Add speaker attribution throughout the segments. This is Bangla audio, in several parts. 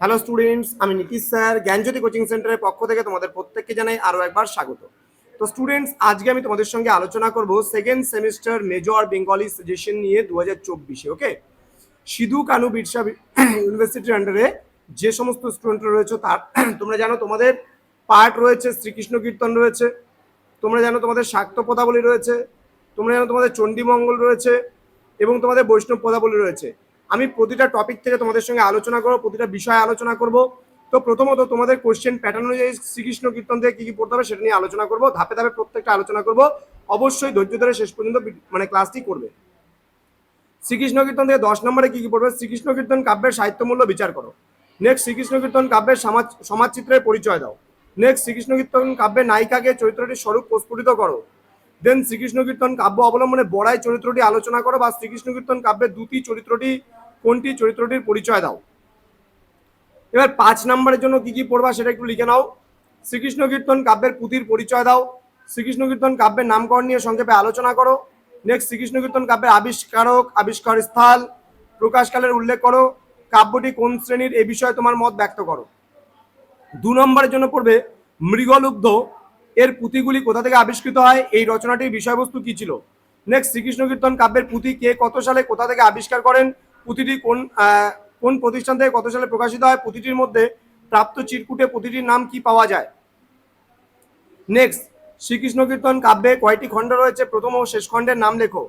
Speaker 1: হ্যালো স্টুডেন্টস, আমি নীতিশ স্যার জ্ঞানজ্যোতি কোচিং সেন্টারের পক্ষ থেকে তোমাদের প্রত্যেককে জানাই আরও একবার স্বাগত। তো স্টুডেন্টস, আজকে আমি তোমাদের সঙ্গে আলোচনা করব second semester major Bengali suggestion নিয়ে 2024-এ। ওকে, সিধু কানু বিরসা ইউনিভার্সিটির আন্ডারে যে সমস্ত স্টুডেন্টরা রয়েছে তার তোমরা জানো তোমাদের পার্ট রয়েছে, শ্রীকৃষ্ণ কীর্তন রয়েছে, তোমরা জানো তোমাদের শাক্ত পদাবলী রয়েছে, তোমরা জানো তোমাদের চণ্ডীমঙ্গল রয়েছে এবং তোমাদের বৈষ্ণব পদাবলী রয়েছে। আমি প্রতিটা টপিক থেকে তোমাদের সঙ্গে আলোচনা করবো, প্রতিটা বিষয়ে আলোচনা করব। তো প্রথমত তোমাদের কোশ্চেন প্যাটার্ন অনুযায়ী শ্রীকৃষ্ণ কীর্তন থেকে কী কী পড়তে হবে সেটা নিয়ে আলোচনা করব, ধাপে ধাপে প্রত্যেকটা আলোচনা করব। অবশ্যই ধৈর্য ধরে শেষ পর্যন্ত ক্লাসটি করবে। শ্রীকৃষ্ণ কীর্তন থেকে 10 নম্বরে কী কী পড়বে? শ্রীকৃষ্ণ কীর্তন কাব্যের সাহিত্যমূল্য বিচার করো। নেক্সট, শ্রীকৃষ্ণ কীর্তন কাব্যের সমাজচিত্রের পরিচয় দাও। নেক্সট, শ্রীকৃষ্ণ কীর্তন কাব্যের নায়িকাকে চরিত্রটির স্বরূপ প্রস্ফুটিত করো। দেন শ্রীকৃষ্ণ কীর্তন কাব্য অবলম্বনে বড়াই চরিত্রটি আলোচনা করো বা শ্রীকৃষ্ণ কীর্তন কাব্যের দুটি চরিত্রটি কোনটি চরিত্রটির পরিচয় দাও। এবার 5 নম্বরের জন্য কি কি পড়বা সেটা একটু লিখে নাও। শ্রীকৃষ্ণ কীর্তন কাব্যের পুঁথির পরিচয় দাও। শ্রীকৃষ্ণ কীর্তন কাব্যের নামকরণ নিয়ে সংক্ষেপে আলোচনা করো। নেক্সট, শ্রীকৃষ্ণ কীর্তন কাব্যের আবিষ্কারক, আবিষ্কার স্থল, প্রকাশকালের উল্লেখ করো। কাব্যটি কোন শ্রেণীর, এ বিষয়ে তোমার মত ব্যক্ত করো। 2 নম্বরের জন্য পড়বে মৃগলুব্ধ এর পুঁথিগুলি কোথা থেকে আবিষ্কৃত হয়, এই রচনাটির বিষয়বস্তু কি ছিল। নেক্সট, শ্রীকৃষ্ণ কীর্তন কাব্যের পুঁথি কে কত সালে কোথা থেকে আবিষ্কার করেন, পুঁথিটি কোন প্রতিষ্ঠান থেকে কত সালে প্রকাশিত হয়, পুঁথিটির মধ্যে প্রাপ্ত চিরকুটে পুঁথিটির নাম কি পাওয়া যায়। নেক্সট, শ্রীকৃষ্ণ কীর্তন কাব্যে কয়টি খণ্ড রয়েছে, প্রথম ও শেষ খণ্ডের নাম লেখো।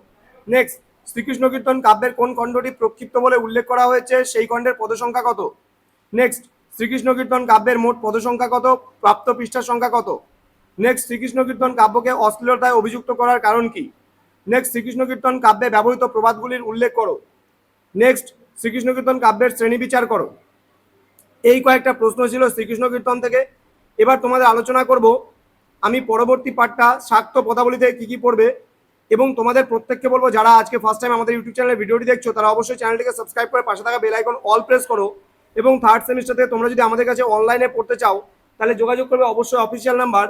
Speaker 1: নেক্সট, শ্রীকৃষ্ণ কীর্তন কাব্যের কোন খণ্ডটি প্রক্ষিপ্ত বলে উল্লেখ করা হয়েছে, সেই খণ্ডের পদসংখ্যা কত। নেক্সট, শ্রীকৃষ্ণ কীর্তন কাব্যের মোট পদসংখ্যা কত, প্রাপ্ত পৃষ্ঠার সংখ্যা কত। নেক্সট, শ্রীকৃষ্ণ কীর্তন কাব্যকে অশ্লীলতায় অভিযুক্ত করার কারণ কি। নেক্সট, শ্রীকৃষ্ণ কীর্তন কাব্যে ব্যবহৃত প্রবাদগুলির উল্লেখ করো। নেক্সট, শ্রীকৃষ্ণ কীর্তন কাব্যের শ্রেণী বিচার করো। এই কয়েকটা প্রশ্ন ছিল শ্রীকৃষ্ণ কীর্তন থেকে। এবার তোমাদের আলোচনা করব আমি পরবর্তী পার্টটা শাক্ত পদাবলী থেকে কী কী পড়বে, এবং তোমাদের প্রত্যেককে বলবো যারা আজকে ফার্স্ট টাইম আমাদের ইউটিউব চ্যানেলে ভিডিওটি দেখছো তারা অবশ্যই চ্যানেলটিকে সাবস্ক্রাইব করে পাশে থাকা বেল আইকন অল প্রেস করো। এবং থার্ড সেমিস্টার থেকে তোমরা যদি আমাদের কাছে অনলাইনে পড়তে চাও তাহলে যোগাযোগ করবে অবশ্যই অফিসিয়াল নাম্বার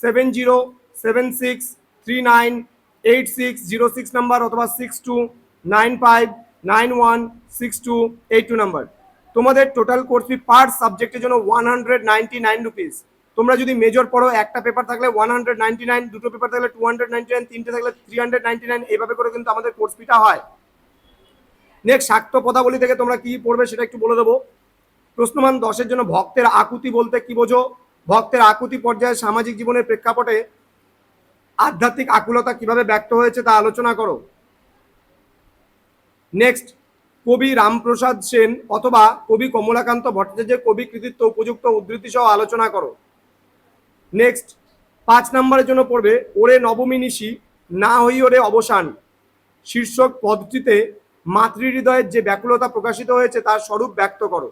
Speaker 1: 7076398606 নাম্বার অথবা 6295916282 নাম্বার। তোমাদের টোটাল কোর্স ফি পার সাবজেক্টের জন্য 199 রুপিস। তোমরা যদি মেজর পড়ো একটা পেপার থাকলে 199, দুটো পেপার থাকলে 299, তিনটে থাকলে 399, এইভাবে করে কিন্তু আমাদের কোর্স ফিটা হয়। নেক্সট, শাক্ত পদাবলী থেকে তোমরা কি পড়বে সেটা একটু বলে দেবো। প্রশ্নমান 10-এর জন্য ভক্তের আকুতি বলতে কি বোঝো, ভক্তের আকুতি পর্যায়ে সামাজিক জীবনের প্রেক্ষাপটে আধ্যাত্মিক আকুলতা কিভাবে ব্যক্ত হয়েছে তা আলোচনা করো। নেক্সট, কবি রামপ্রসাদ সেন অথবা কবি কমলাকান্ত ভট্টাচার্যের কবি কৃতিত্ব উপযুক্ত উদ্ধৃতি সহ আলোচনা করো। নেক্সট, 5 নম্বরের জন্য পড়বে ওরে নবমী নিশি না হই ওরে অবসান শীর্ষক পদটিতে মাতৃহৃদয়ের যে ব্যাকুলতা প্রকাশিত হয়েছে তার স্বরূপ ব্যক্ত করো।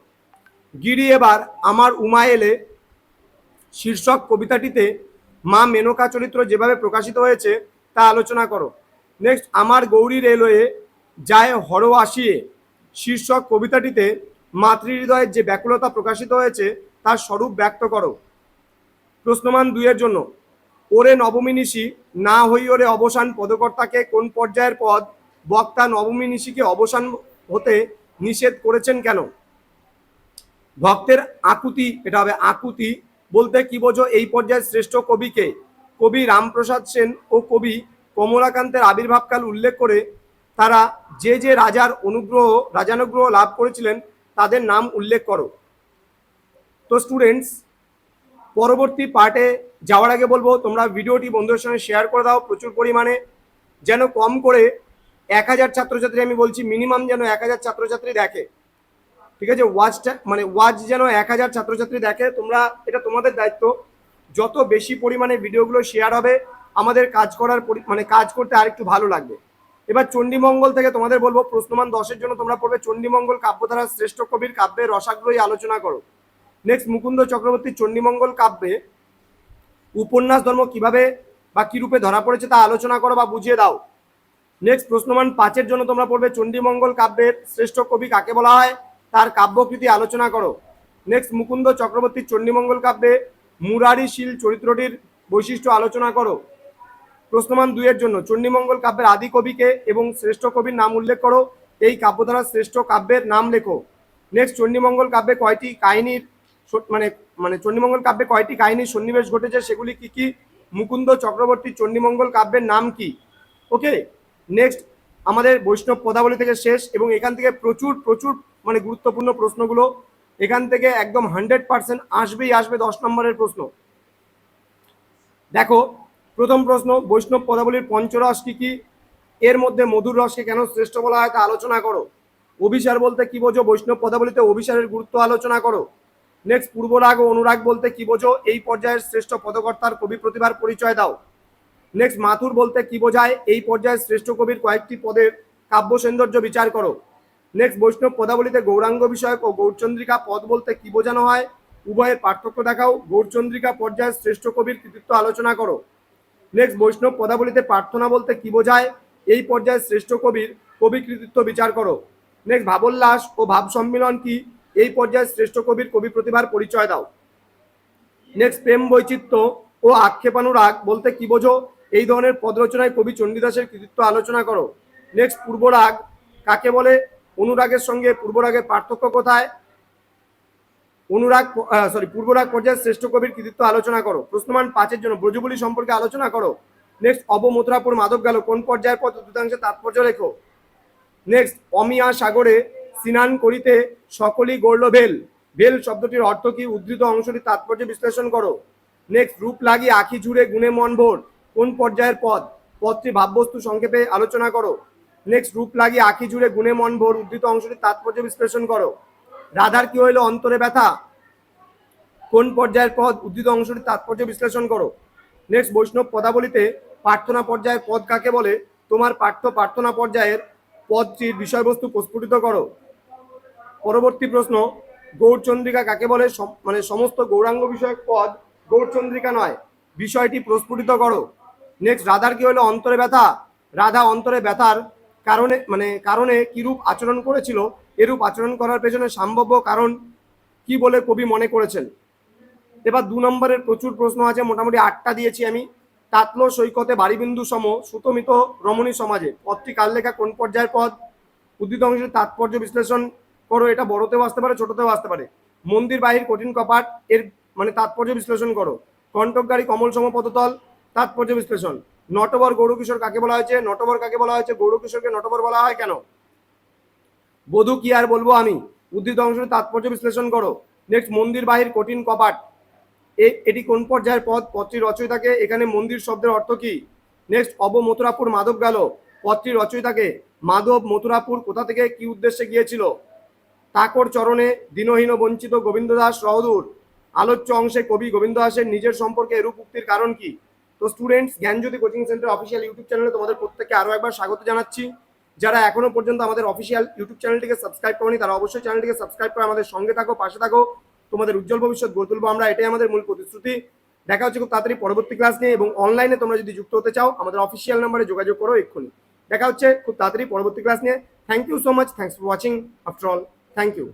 Speaker 1: গিরি এবার আমার উমা এলে শীর্ষক কবিতাটিতে মা মেনকা চরিত্র যেভাবে প্রকাশিত হয়েছে তা আলোচনা করো। নেক্সট, আমার গৌরীর এলোয়ে যায় হর আসিয়ে শীর্ষক কবিতাটিতে মাতৃহৃদয়ের যে ব্যাকুলতা প্রকাশিত হয়েছে তার স্বরূপ ব্যক্ত করো। প্রশ্নমান 2-এর জন্য ওরে নবমী নিশি না হই ওরে অবসান পদকর্তাকে কোন পর্যায়ের পদ, বক্তা নবমী নিশিকে অবসান হতে নিষেধ করেছেন কেন। ভক্তের আকুতি, এটা হবে আকুতি বলতে কি বোঝো, এই পর্যায়ের শ্রেষ্ঠ কবিকে, কবি রামপ্রসাদ সেন ও কবি কমলাকান্তের আবির্ভাবকাল উল্লেখ করে তারা যে যে রাজানুগ্রহ লাভ করেছিলেন তাদের নাম উল্লেখ করো। তো স্টুডেন্টস, পরবর্তী পার্টে যাওয়ার আগে বলবো তোমরা ভিডিওটি বন্ধুদের সঙ্গে শেয়ার করে দাও প্রচুর পরিমাণে, যেন কম করে 1000 ছাত্রছাত্রী, আমি বলছি মিনিমাম যেন 1000 ছাত্রছাত্রী দেখে। ঠিক আছে, ওয়াচ যেন 1000 ছাত্রছাত্রী দেখে। তোমরা, এটা তোমাদের দায়িত্ব, যত বেশি পরিমাণে ভিডিওগুলো শেয়ার হবে আমাদের কাজ করার কাজ করতে আরেকটু ভালো লাগবে। এবার চণ্ডীমঙ্গল থেকে তোমাদের বলবো প্রশ্নমান 10-এর জন্য তোমরা পড়বে চণ্ডীমঙ্গল কাব্যধারার শ্রেষ্ঠ কবির কাব্যের রসাগ্রহী আলোচনা করো। নেক্সট, মুকুন্দ চক্রবর্তীর চণ্ডীমঙ্গল কাব্যে উপন্যাস ধর্ম কিভাবে বা কি রূপে ধরা পড়েছে তা আলোচনা করো বা বুঝিয়ে দাও। নেক্সট, প্রশ্নমান 5-এর জন্য তোমরা পড়বে চণ্ডীমঙ্গল কাব্যের শ্রেষ্ঠ কবি কাকে বলা হয় তার কাব্যকৃতি আলোচনা করো। নেক্সট, মুকুন্দ চক্রবর্তীর চণ্ডীমঙ্গল কাব্যে মুরারিশীল চরিত্রটির বৈশিষ্ট্য আলোচনা করো। প্রশ্নমান 2-এর জন্য চণ্ডীমঙ্গল কাব্যের আদি কবিকে এবং শ্রেষ্ঠ কবির নাম উল্লেখ করো। এই কাব্যধারার শ্রেষ্ঠ কাব্যের নাম লেখো। নেক্সট, চণ্ডীমঙ্গল কাব্যে কয়টি কাহিনীর মানে মানে চণ্ডীমঙ্গল কাব্যে কয়টি কাহিনীর সন্নিবেশ ঘটেছে, সেগুলি কি কি? মুকুন্দ চক্রবর্তীর চণ্ডীমঙ্গল কাব্যের নাম কি? ওকে। নেক্সট, আমাদের বৈষ্ণব পদাবলী থেকে শেষ, এবং এখান থেকে প্রচুর প্রচুর মানে গুরুত্বপূর্ণ প্রশ্নগুলো এখান থেকে একদম 100% আসবেই আসবে 10 নম্বরের প্রশ্ন। দেখো, প্রথম প্রশ্ন, বৈষ্ণব পদাবলীর পঞ্চরস কি কি? এর মধ্যে মধুর রসকে কেন শ্রেষ্ঠ বলা হয় তা আলোচনা করো। অভিসার বলতে কি বোঝো? বৈষ্ণব পদাবলীতে অভিসারের গুরুত্ব আলোচনা করো। নেক্সট, পূর্বরাগ ও অনুরাগ বলতে কি বোঝো? এই পর্যায়ের শ্রেষ্ঠ পদকর্তার কবি প্রতিভার পরিচয় দাও। নেক্সট, মাথুর বলতে কি বোঝায়? এই পর্যায়ের শ্রেষ্ঠ কবির কয়েকটি পদের কাব্য সৌন্দর্য বিচার করো। নেক্সট, বৈষ্ণব পদাবলীতে গৌরাঙ্গ বিষয়ক ও গৌরচন্দ্রিকা পদ বলতে কি বোঝানো হয়? উভয়ের পার্থক্য দেখাও। গৌরচন্দ্রিকা পর্যায়ের শ্রেষ্ঠ কবির কৃতিত্ব আলোচনা করো। নেক্সট, বৈষ্ণব পদাবলীতে প্রার্থনা বলতে কি বোঝায়? এই পর্যায়ের শ্রেষ্ঠ কবির কবি কৃতিত্ব বিচার করো। নেক্সট, ভাবোল্লাস ও ভাব সম্মিলন কি? এই পর্যায়ের শ্রেষ্ঠ কবির কবি প্রতিভার পরিচয় দাও। নেক্সট, প্রেম বৈচিত্র্য ও আক্ষেপানুরাগ বলতে কি বোঝো? এই ধরনের পদ রচনায় কবি চণ্ডীদাসের কৃতিত্ব আলোচনা করো। নেক্সট, পূর্বরাগ কাকে বলে? অনুরাগের সঙ্গে পূর্বরাগের পার্থক্য কোথায়? পূর্বরাগ পর্যায়ের শ্রেষ্ঠ কবির কৃতিত্ব আলোচনা করো। প্রশ্নমান 5-এর জন্য ব্রজবুলি সম্পর্কে আলোচনা করো। নেক্সট, অবমথুরাপুর মাধব গেল কোন পর্যায়ের পদ? দুতাংশে তাৎপর্য লেখো। নেক্সট, অমিয়া সাগরে স্নান করিতে সকলই গড়ল ভেল। ভেল শব্দটির অর্থ কি? উদ্ধৃত অংশটির তাৎপর্য বিশ্লেষণ করো। নেক্সট, রূপ লাগি আখি জুড়ে গুণে মন ভোর কোন পর্যায়ের পদ? পদটি ভাববস্তু সংক্ষেপে আলোচনা করো। নেক্সট, রূপ লাগি আখি জুড়ে গুণে মন ভোর উদ্ধৃত অংশটির তাৎপর্য বিশ্লেষণ করো। রাধার কি হইল অন্তরে ব্যথা কোন পর্যায়ের পদ? উদ্ধৃত অংশটির তাৎপর্য বিশ্লেষণ করো। নেক্সট, বৈষ্ণব পদাবলীতে প্রার্থনা পর্যায়ের পদ কাকে বলে? তোমার পাঠ্য প্রার্থনা পর্যায়ের পদটির বিষয়বস্তু প্রস্ফুটিত করো। পরবর্তী প্রশ্ন, গৌরচন্দ্রিকা কাকে বলে? মানে সমস্ত গৌরাঙ্গ বিষয়ক পদ গৌরচন্দ্রিকা নয়, বিষয়টি প্রস্ফুটিত করো। নেক্সট, রাধার কি হলো অন্তরে ব্যথা? রাধা অন্তরে ব্যথার কারণে কিরূপ আচরণ করেছিল? এরূপ আচরণ করার পেছনে সম্ভাব্য কারণ কি বলে কবি মনে করেছেন? এবার 2 নম্বরের প্রচুর প্রশ্ন আছে, মোটামুটি 8টা দিয়েছি আমি। তাতল সৈকতে বারিবিন্দু সম সুতমিত রমণী সমাজে পদটি কার লেখা? কোন পর্যায়ের পদ? উদ্ধৃত অংশের তাৎপর্য বিশ্লেষণ করো। এটা বড়তেও আসতে পারে, ছোটতেও আসতে পারে। মন্দির বাহির কঠিন কপাট এর তাৎপর্য বিশ্লেষণ করো। কণ্টকগাড়ি কমল সম পদতল তাৎপর্য বিশ্লেষণ। নটবর গৌরকিশোর কাকে বলা হয়েছে? নটবর কাকে বলা হয়েছে? গৌরকিশোরকে নটবর বলা হয় কেন? বধূ কি আর বলবো আমি উদ্ধৃত অংশের তাৎপর্য বিশ্লেষণ করো। নেক্সট, মন্দির বাহির কঠিন কপাট এটি কোন পর্যায়ের পদ? পদটির রচয়িতাকে। এখানে মন্দির শব্দের অর্থ কি? নেক্সট, অব মথুরাপুর মাধব গেল পদটির রচয়িতাকে। মাধব মথুরাপুর কোথা থেকে কি উদ্দেশ্যে গিয়েছিল? তাকর চরণে দীনহীন বঞ্চিত গোবিন্দ দাস রহদূর। আলোচ্য অংশে কবি গোবিন্দ দাসের নিজের সম্পর্কে এরূপ উক্তির কারণ কি? তো স্টুডেন্টস, জ্ঞানজ্যোতি কোচিং সেন্টার অফিসিয়াল ইউটিউব চ্যানেলে তোমাদের প্রত্যেককে আরো একবার স্বাগত জানাচ্ছি। যারা এখনো পর্যন্ত আমাদের অফিসিয়াল ইউটিউব চ্যানেলটিকে সাবস্ক্রাইব করনি তারা অবশ্যই চ্যানেলটিকে সাবস্ক্রাইব করে আমাদের সঙ্গে থাকো, পাশে থাকো। তোমাদের উজ্জ্বল ভবিষ্যৎ গড়ে তুলবো আমরা, এটাই আমাদের মূল প্রতিশ্রুতি। দেখা হচ্ছে খুব তাড়াতাড়ি পরবর্তী ক্লাস নিয়ে, এবং অনলাইনে তোমরা যদি যুক্ত হতে চাও আমাদের অফিসিয়াল নাম্বারে যোগাযোগ করো এক্ষুনি। দেখা হচ্ছে খুব তাড়াতাড়ি পরবর্তী ক্লাস নিয়ে। Thank you so much, thanks for watching after all, thank you.